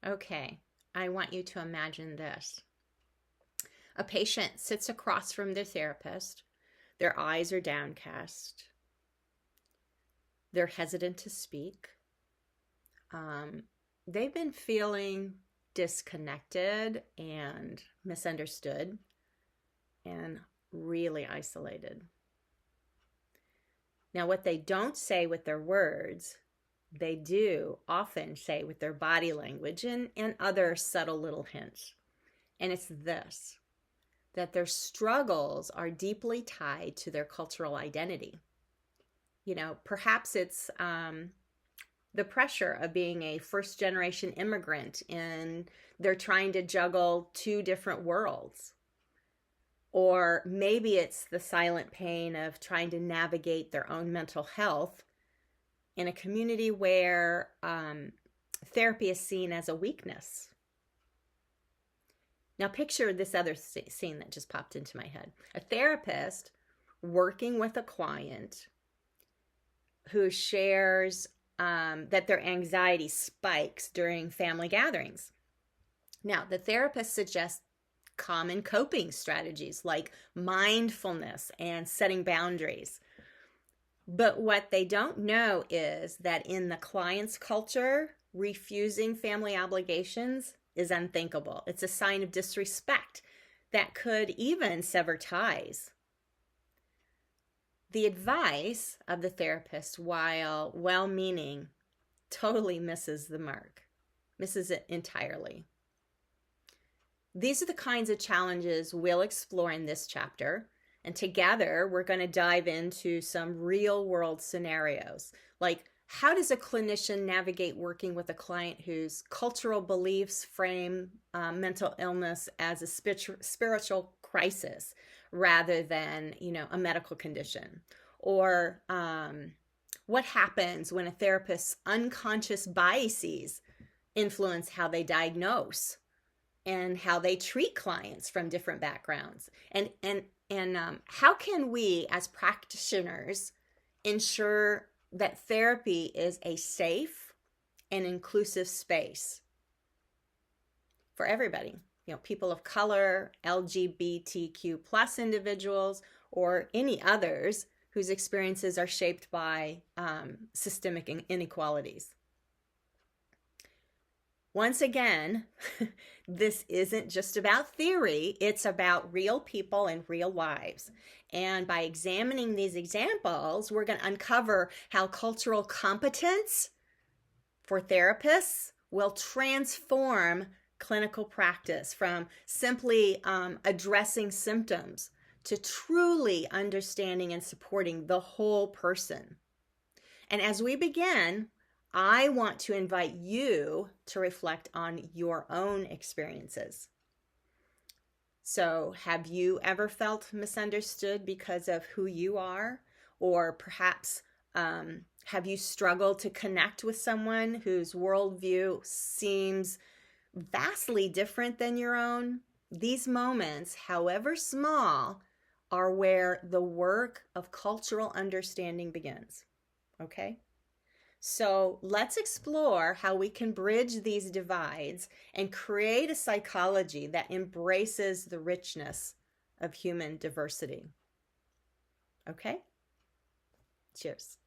Okay, I want you to imagine this. A patient sits across from their therapist. Their eyes are downcast. They're hesitant to speak. Um, they've been feeling disconnected and misunderstood and really isolated. Now, what they don't say with their words, they do often say with their body language and other subtle little hints. And it's this, that their struggles are deeply tied to their cultural identity. Perhaps it's the pressure of being a first generation immigrant and they're trying to juggle two different worlds. Or maybe it's the silent pain of trying to navigate their own mental health in a community where therapy is seen as a weakness. Now picture this other scene that just popped into my head. A therapist working with a client who shares that their anxiety spikes during family gatherings. Now, the therapist suggests common coping strategies like mindfulness and setting boundaries. But what they don't know is that in the client's culture, refusing family obligations is unthinkable. It's a sign of disrespect that could even sever ties. The advice of the therapist, while well-meaning, totally misses the mark, misses it entirely. These are the kinds of challenges we'll explore in this chapter, and together we're going to dive into some real-world scenarios, like how does a clinician navigate working with a client whose cultural beliefs frame mental illness as a spiritual crisis rather than, a medical condition? Or what happens when a therapist's unconscious biases influence how they diagnose and how they treat clients from different backgrounds? And how can we as practitioners ensure that therapy is a safe and inclusive space for everybody? People of color, LGBTQ plus individuals, or any others whose experiences are shaped by systemic inequalities. Once again, this isn't just about theory, it's about real people and real lives. And by examining these examples, we're going to uncover how cultural competence for therapists will transform clinical practice from simply addressing symptoms to truly understanding and supporting the whole person. And as we begin, I want to invite you to reflect on your own experiences. So, have you ever felt misunderstood because of who you are? Or perhaps have you struggled to connect with someone whose worldview seems vastly different than your own? These moments, however small, are where the work of cultural understanding begins. Okay? So let's explore how we can bridge these divides and create a psychology that embraces the richness of human diversity. Okay? Cheers.